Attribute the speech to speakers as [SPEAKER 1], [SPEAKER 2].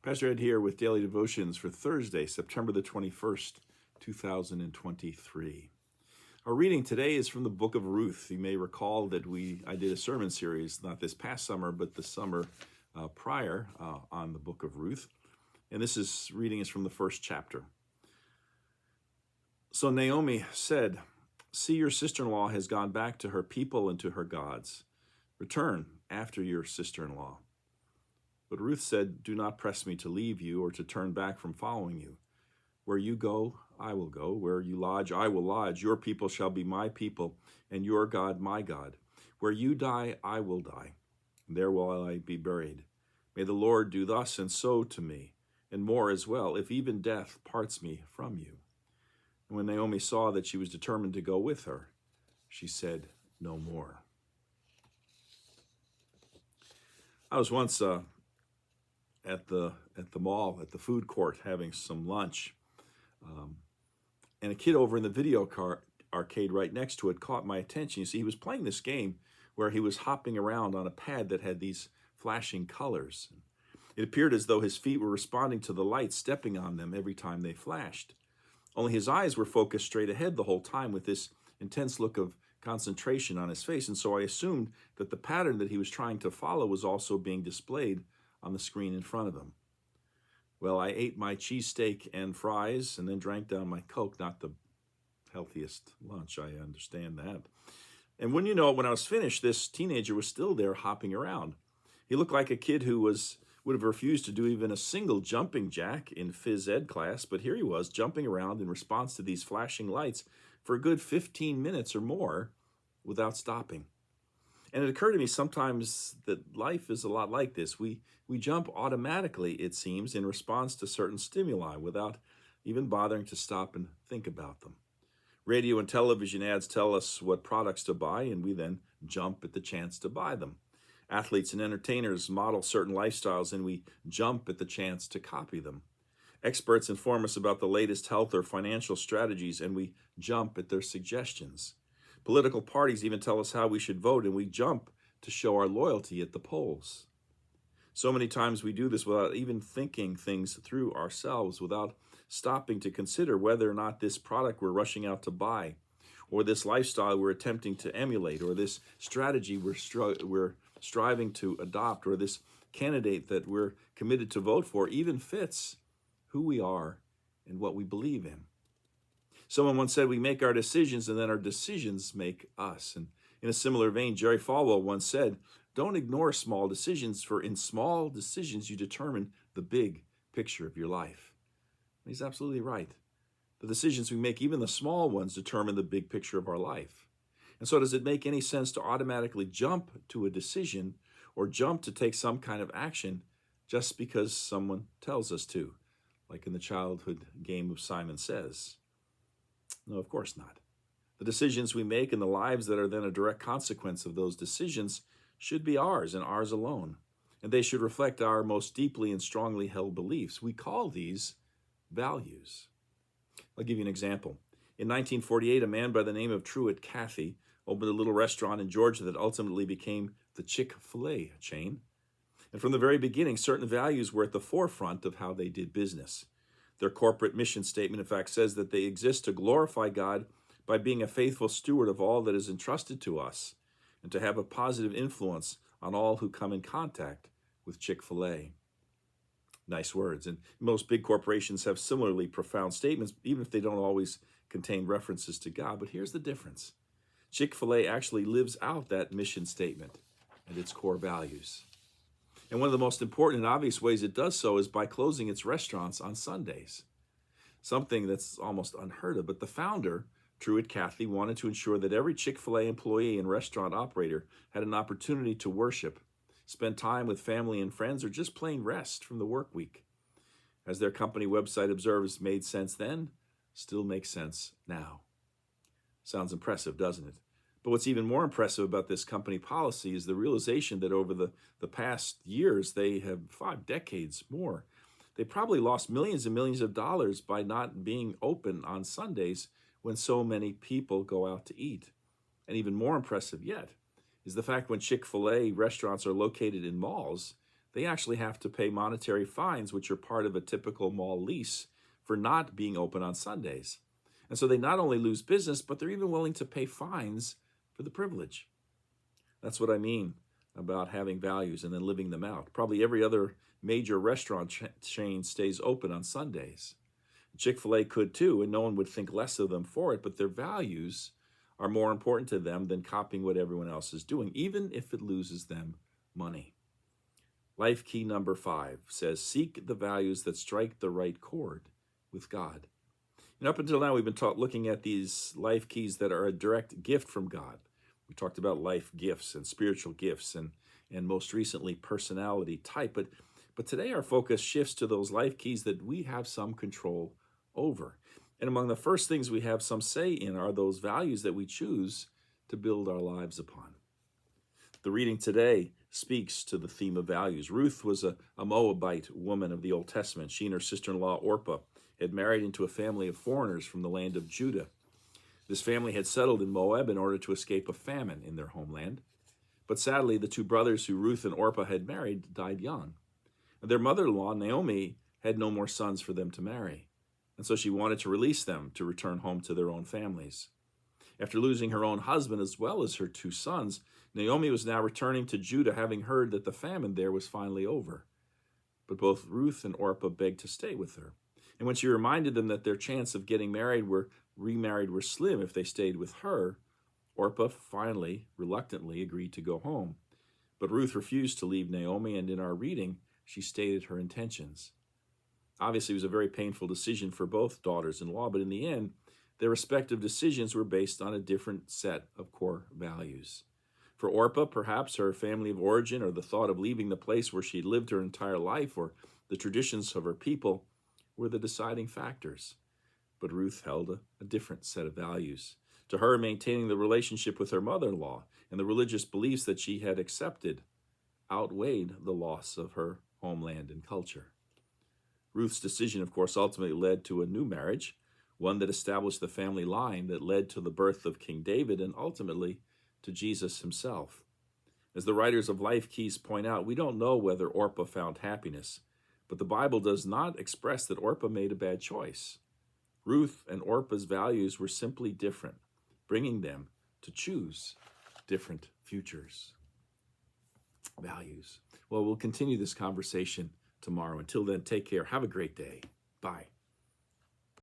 [SPEAKER 1] Pastor Ed here with Daily Devotions for Thursday, September the 21st, 2023. Our reading today is from the book of Ruth. You may recall that I did a sermon series, not this past summer, but the summer prior on the book of Ruth. And reading is from the first chapter. So Naomi said, "See, your sister-in-law has gone back to her people and to her gods. Return after your sister-in-law." But Ruth said, "Do not press me to leave you or to turn back from following you. Where you go, I will go. Where you lodge, I will lodge. Your people shall be my people, and your God my God. Where you die, I will die. And there will I be buried. May the Lord do thus and so to me, and more as well, if even death parts me from you." And when Naomi saw that she was determined to go with her, she said no more. I was once at the mall, at the food court, having some lunch. And a kid over in the video arcade right next to it caught my attention. You see, he was playing this game where he was hopping around on a pad that had these flashing colors. It appeared as though his feet were responding to the light, stepping on them every time they flashed. Only his eyes were focused straight ahead the whole time with this intense look of concentration on his face. And so I assumed that the pattern that he was trying to follow was also being displayed on the screen in front of him. Well, I ate my cheesesteak and fries and then drank down my Coke, not the healthiest lunch, I understand that. And when I was finished, this teenager was still there hopping around. He looked like a kid who would have refused to do even a single jumping jack in phys ed class, but here he was jumping around in response to these flashing lights for a good 15 minutes or more without stopping. And it occurred to me sometimes that life is a lot like this. We jump automatically, it seems, in response to certain stimuli without even bothering to stop and think about them. Radio and television ads tell us what products to buy, and we then jump at the chance to buy them. Athletes and entertainers model certain lifestyles, and we jump at the chance to copy them. Experts inform us about the latest health or financial strategies, and we jump at their suggestions. Political parties even tell us how we should vote, and we jump to show our loyalty at the polls. So many times we do this without even thinking things through ourselves, without stopping to consider whether or not this product we're rushing out to buy, or this lifestyle we're attempting to emulate, or this strategy we're striving to adopt, or this candidate that we're committed to vote for even fits who we are and what we believe in. Someone once said we make our decisions and then our decisions make us. And in a similar vein, Jerry Falwell once said, "Don't ignore small decisions, for in small decisions you determine the big picture of your life." And he's absolutely right. The decisions we make, even the small ones, determine the big picture of our life. And so does it make any sense to automatically jump to a decision or jump to take some kind of action just because someone tells us to, like in the childhood game of Simon Says? No, of course not. The decisions we make and the lives that are then a direct consequence of those decisions should be ours and ours alone. And they should reflect our most deeply and strongly held beliefs. We call these values. I'll give you an example. In 1948, a man by the name of Truett Cathy opened a little restaurant in Georgia that ultimately became the Chick-fil-A chain. And from the very beginning, certain values were at the forefront of how they did business. Their corporate mission statement, in fact, says that they exist to glorify God by being a faithful steward of all that is entrusted to us and to have a positive influence on all who come in contact with Chick-fil-A. Nice words. And most big corporations have similarly profound statements, even if they don't always contain references to God. But here's the difference. Chick-fil-A actually lives out that mission statement and its core values. And one of the most important and obvious ways it does so is by closing its restaurants on Sundays, something that's almost unheard of. But the founder, Truett Cathy, wanted to ensure that every Chick-fil-A employee and restaurant operator had an opportunity to worship, spend time with family and friends, or just plain rest from the work week. As their company website observes, made sense then, still makes sense now. Sounds impressive, doesn't it? But what's even more impressive about this company policy is the realization that over the past years, they have 5 decades more, they probably lost millions and millions of dollars by not being open on Sundays when so many people go out to eat. And even more impressive yet is the fact when Chick-fil-A restaurants are located in malls, they actually have to pay monetary fines, which are part of a typical mall lease, for not being open on Sundays. And so they not only lose business, but they're even willing to pay fines for the privilege. That's what I mean about having values and then living them out. Probably every other major restaurant chain stays open on Sundays. Chick-fil-A could too, and no one would think less of them for it, but their values are more important to them than copying what everyone else is doing, even if it loses them money. Life key number 5 says, seek the values that strike the right chord with God. And up until now, we've been looking at these life keys that are a direct gift from God. We talked about life gifts and spiritual gifts and most recently personality type. But today our focus shifts to those life keys that we have some control over. And among the first things we have some say in are those values that we choose to build our lives upon. The reading today speaks to the theme of values. Ruth was a Moabite woman of the Old Testament. She and her sister-in-law Orpah had married into a family of foreigners from the land of Judah. This family had settled in Moab in order to escape a famine in their homeland. But sadly, the two brothers who Ruth and Orpah had married died young. Their mother-in-law, Naomi, had no more sons for them to marry, and so she wanted to release them to return home to their own families. After losing her own husband as well as her 2 sons, Naomi was now returning to Judah, having heard that the famine there was finally over. But both Ruth and Orpah begged to stay with her. And when she reminded them that their chance of getting remarried were slim if they stayed with her, Orpah finally, reluctantly, agreed to go home. But Ruth refused to leave Naomi, and in our reading, she stated her intentions. Obviously, it was a very painful decision for both daughters-in-law, but in the end, their respective decisions were based on a different set of core values. For Orpah, perhaps her family of origin or the thought of leaving the place where she'd lived her entire life or the traditions of her people were the deciding factors. But Ruth held a different set of values. To her, maintaining the relationship with her mother-in-law and the religious beliefs that she had accepted outweighed the loss of her homeland and culture. Ruth's decision, of course, ultimately led to a new marriage, one that established the family line that led to the birth of King David and ultimately to Jesus himself. As the writers of Life Keys point out, we don't know whether Orpah found happiness, but the Bible does not express that Orpah made a bad choice. Ruth and Orpah's values were simply different, bringing them to choose different futures. Values. Well, we'll continue this conversation tomorrow. Until then, take care. Have a great day. Bye.